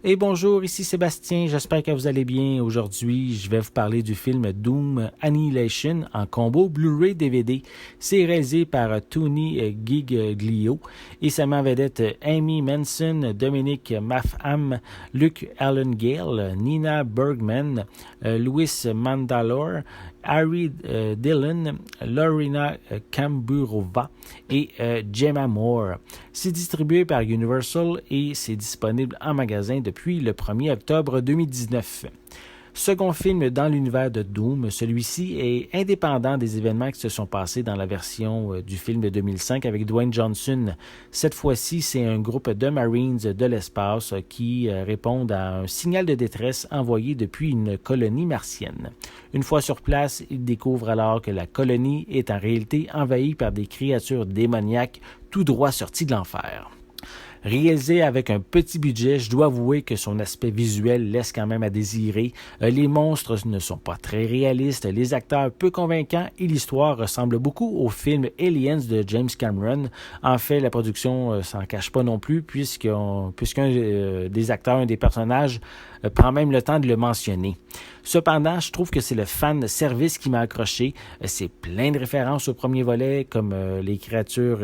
Et bonjour, ici Sébastien, j'espère que vous allez bien. Aujourd'hui, je vais vous parler du film Doom Annihilation en combo Blu-ray DVD. C'est réalisé par Tony Giglio et ça met en vedette Amy Manson, Dominic Mafham, Luke Allen Gale, Nina Bergman, Louis Mandalore, Harry Dillon, Lorena Kamburova et Gemma Moore. C'est distribué par Universal et c'est disponible en magasin depuis le 1er octobre 2019. Second film dans l'univers de Doom, celui-ci est indépendant des événements qui se sont passés dans la version du film de 2005 avec Dwayne Johnson. Cette fois-ci, c'est un groupe de Marines de l'espace qui répondent à un signal de détresse envoyé depuis une colonie martienne. Une fois sur place, ils découvrent alors que la colonie est en réalité envahie par des créatures démoniaques tout droit sorties de l'enfer. Réalisé avec un petit budget, je dois avouer que son aspect visuel laisse quand même à désirer. Les monstres ne sont pas très réalistes, les acteurs peu convaincants et l'histoire ressemble beaucoup au film Aliens de James Cameron. En fait, la production s'en cache pas non plus puisqu'un des acteurs, un des personnages, prend même le temps de le mentionner. Cependant, je trouve que c'est le fan service qui m'a accroché. C'est plein de références au premier volet, comme les créatures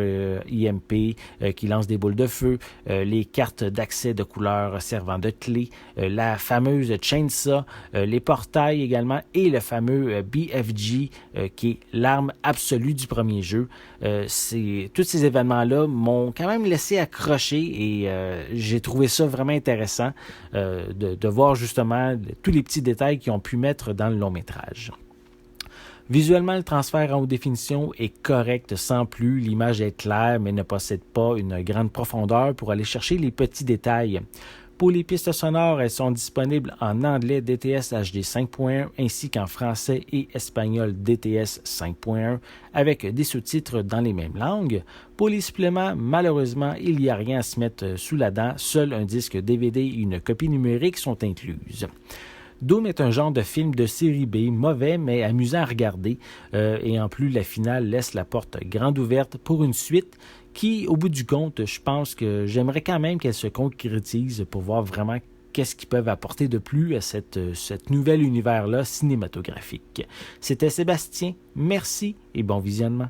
IMP qui lancent des boules de feu, les cartes d'accès de couleurs servant de clé, la fameuse chainsaw, les portails également et le fameux BFG qui est l'arme absolue du premier jeu. Tous ces événements-là m'ont quand même laissé accrocher et j'ai trouvé ça vraiment intéressant de voir justement tous les petits détails qu'ils ont pu mettre dans le long métrage. Visuellement, le transfert en haute définition est correct sans plus. L'image est claire, mais ne possède pas une grande profondeur pour aller chercher les petits détails. Pour les pistes sonores, elles sont disponibles en anglais DTS HD 5.1 ainsi qu'en français et espagnol DTS 5.1 avec des sous-titres dans les mêmes langues. Pour les suppléments, malheureusement, il n'y a rien à se mettre sous la dent. Seul un disque DVD et une copie numérique sont incluses. Doom est un genre de film de série B, mauvais mais amusant à regarder, et en plus la finale laisse la porte grande ouverte pour une suite qui, au bout du compte, je pense que j'aimerais quand même qu'elle se concrétise pour voir vraiment qu'est-ce qu'ils peuvent apporter de plus à cette nouvel univers-là cinématographique. C'était Sébastien, merci et bon visionnement.